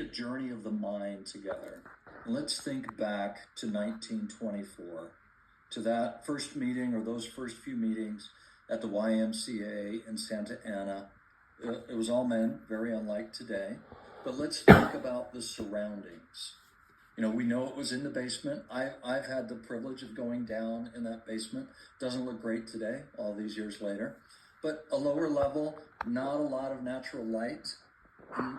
journey of the mind together. Let's think back to 1924, to that first meeting or those first few meetings at the YMCA in Santa Ana. It was all men, very unlike today. But let's think about the surroundings. You know, we know it was in the basement. I've had the privilege of going down in that basement. Doesn't look great today, all these years later. But a lower level, not a lot of natural light.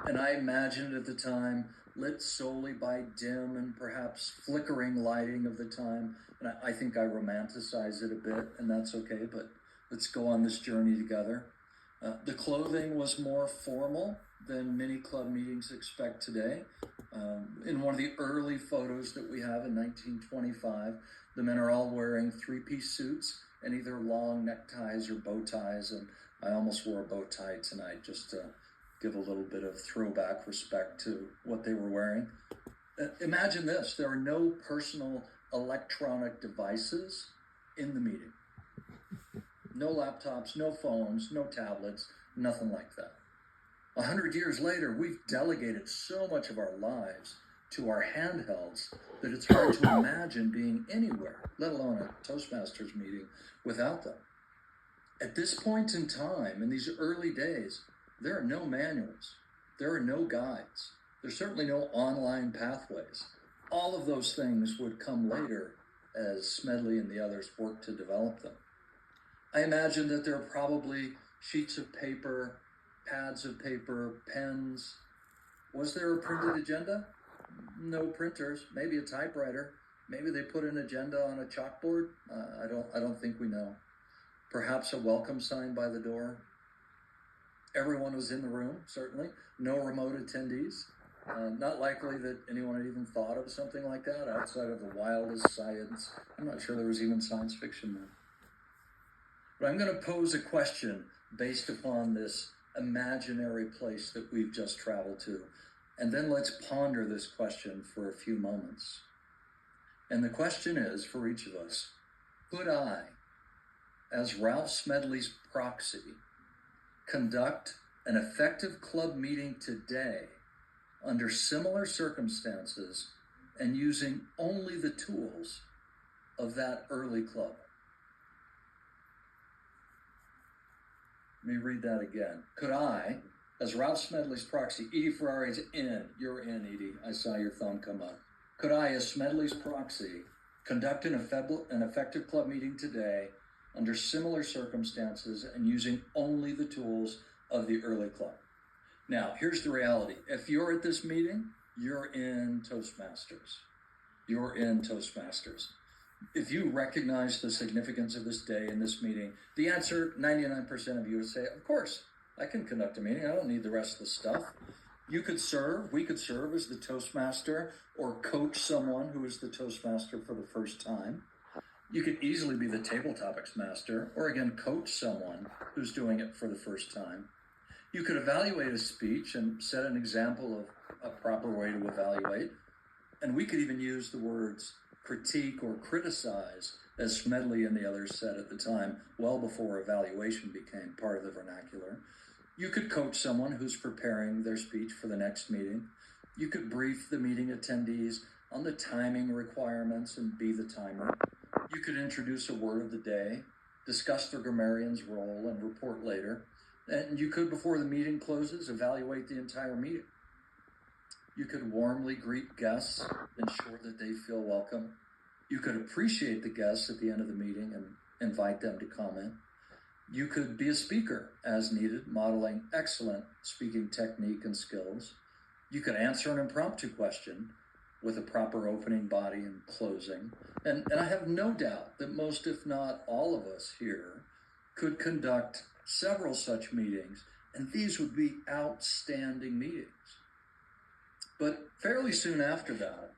And I imagined at the time, lit solely by dim and perhaps flickering lighting of the time. And I think I romanticize it a bit, and that's okay, but let's go on this journey together. The clothing was more formal than many club meetings expect today. In one of the early photos that we have in 1925, the men are all wearing three-piece suits and either long neckties or bow ties, and I almost wore a bow tie tonight just to give a little bit of throwback respect to what they were wearing. Imagine this, there are no personal electronic devices in the meeting. No laptops, no phones, no tablets, nothing like that. 100 years later, we've delegated so much of our lives to our handhelds that it's hard to imagine being anywhere, let alone a Toastmasters meeting, without them. At this point in time, in these early days, there are no manuals. There are no guides. There's certainly no online pathways. All of those things would come later as Smedley and the others worked to develop them. I imagine that there are probably sheets of paper, pads of paper, pens. Was there a printed agenda? No printers, maybe a typewriter. Maybe they put an agenda on a chalkboard. I don't think we know. Perhaps a welcome sign by the door. Everyone was in the room, certainly. No remote attendees. Not likely that anyone had even thought of something like that outside of the wildest science. I'm not sure there was even science fiction then. But I'm going to pose a question based upon this imaginary place that we've just traveled to. And then let's ponder this question for a few moments. And the question is, for each of us, could I, as Ralph Smedley's proxy, conduct an effective club meeting today under similar circumstances and using only the tools of that early club? Let me read that again. Could I, as Ralph Smedley's proxy, Edie Ferrari's in, you're in, Edie, I saw your thumb come up. Could I, as Smedley's proxy, conduct an effective club meeting today under similar circumstances and using only the tools of the early club? Now, here's the reality. If you're at this meeting, you're in Toastmasters. You're in Toastmasters. If you recognize the significance of this day in this meeting, the answer, 99% of you would say, of course, I can conduct a meeting. I don't need the rest of the stuff. You could serve, we could serve as the Toastmaster or coach someone who is the Toastmaster for the first time. You could easily be the table topics master or again, coach someone who's doing it for the first time. You could evaluate a speech and set an example of a proper way to evaluate. And we could even use the words critique or criticize, as Smedley and the others said at the time, well before evaluation became part of the vernacular. You could coach someone who's preparing their speech for the next meeting. You could brief the meeting attendees on the timing requirements and be the timer. You could introduce a word of the day, discuss the grammarian's role, and report later. And you could, before the meeting closes, evaluate the entire meeting. You could warmly greet guests, ensure that they feel welcome. You could appreciate the guests at the end of the meeting and invite them to comment. You could be a speaker as needed, modeling excellent speaking technique and skills. You could answer an impromptu question with a proper opening body and closing. And I have no doubt that most, if not all of us here, could conduct several such meetings, and these would be outstanding meetings. But fairly soon after that,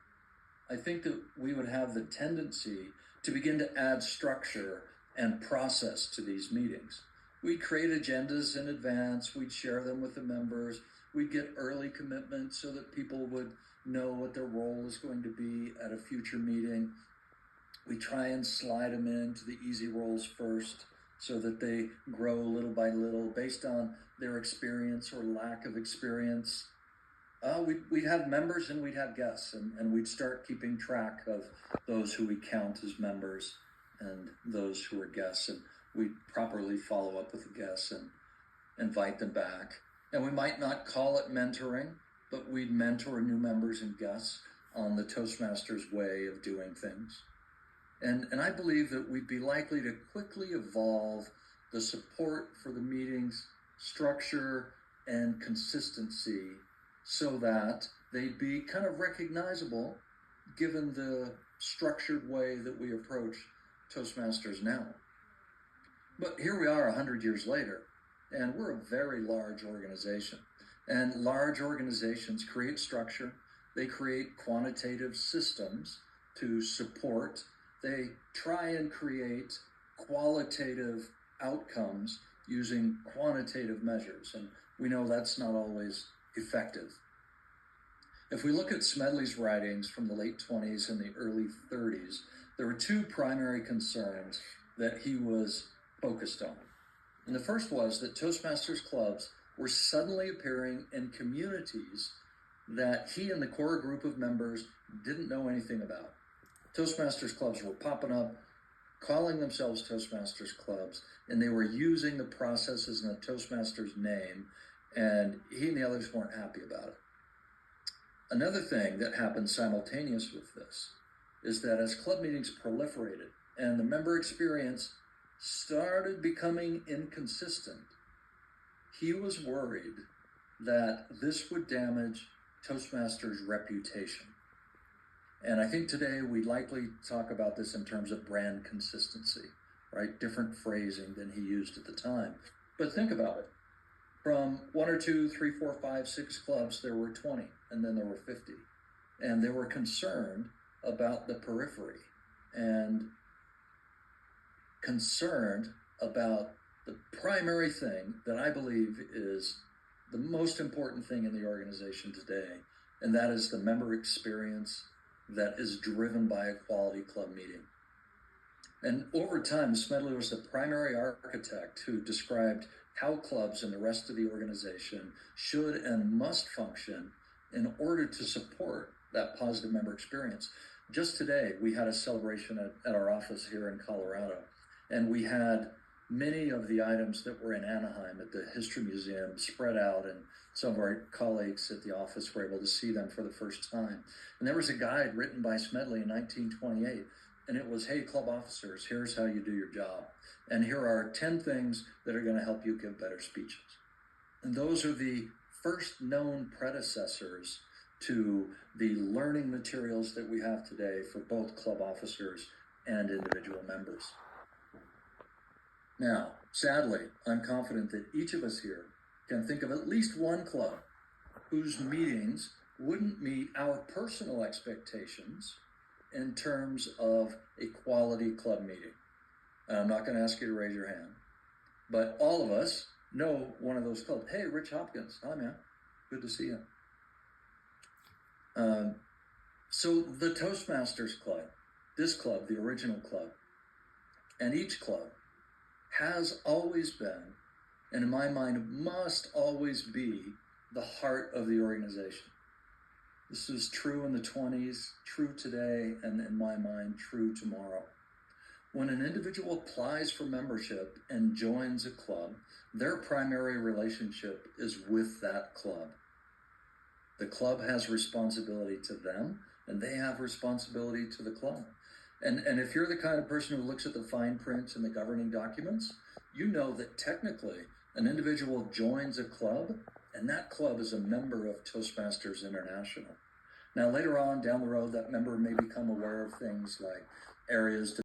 I think that we would have the tendency to begin to add structure and process to these meetings. We'd create agendas in advance, we'd share them with the members, we'd get early commitments so that people would know what their role is going to be at a future meeting. We try and slide them into the easy roles first so that they grow little by little based on their experience or lack of experience. We'd have members and we'd have guests, and we'd start keeping track of those who we count as members and those who are guests, and we'd properly follow up with the guests and invite them back. And we might not call it mentoring, but we'd mentor new members and guests on the Toastmasters way of doing things. And I believe that we'd be likely to quickly evolve the support for the meetings, structure, and consistency so that they'd be kind of recognizable given the structured way that we approach Toastmasters now. But here we are 100 years later, and we're a very large organization. And large organizations create structure, they create quantitative systems to support, they try and create qualitative outcomes using quantitative measures, and we know that's not always effective. If we look at Smedley's writings from the late 20s and the early 30s, there were two primary concerns that he was focused on. And the first was that Toastmasters clubs were suddenly appearing in communities that he and the core group of members didn't know anything about. Toastmasters clubs were popping up, calling themselves Toastmasters clubs, and they were using the processes in the Toastmasters name, and he and the others weren't happy about it. Another thing that happened simultaneous with this is that as club meetings proliferated and the member experience started becoming inconsistent, he was worried that this would damage Toastmasters' reputation. And I think today we'd likely talk about this in terms of brand consistency, right? Different phrasing than he used at the time. But think about it. From 1 or 2, 3, 4, 5, 6 clubs, there were 20, and then there were 50. And they were concerned about the periphery and concerned about the primary thing that I believe is the most important thing in the organization today, and that is the member experience that is driven by a quality club meeting. And over time, Smedley was the primary architect who described how clubs and the rest of the organization should and must function in order to support that positive member experience. Just today, we had a celebration at our office here in Colorado, and we had many of the items that were in Anaheim at the History Museum spread out, and some of our colleagues at the office were able to see them for the first time. And there was a guide written by Smedley in 1928, and it was, hey, club officers, here's how you do your job. And here are 10 things that are going to help you give better speeches. And those are the first known predecessors to the learning materials that we have today for both club officers and individual members. Now, sadly, I'm confident that each of us here can think of at least one club whose meetings wouldn't meet our personal expectations in terms of a quality club meeting. And I'm not going to ask you to raise your hand, but all of us know one of those clubs. Hey, Rich Hopkins. Hi, man. Good to see you. So the Toastmasters Club, this club, the original club, and each club has always been, and in my mind must always be, the heart of the organization. This was true in the 20s, true today, and in my mind, true tomorrow. When an individual applies for membership and joins a club, their primary relationship is with that club. The club has responsibility to them, and they have responsibility to the club. And if you're the kind of person who looks at the fine print and the governing documents, you know that technically an individual joins a club, and that club is a member of Toastmasters International. Now, later on down the road, that member may become aware of things like areas to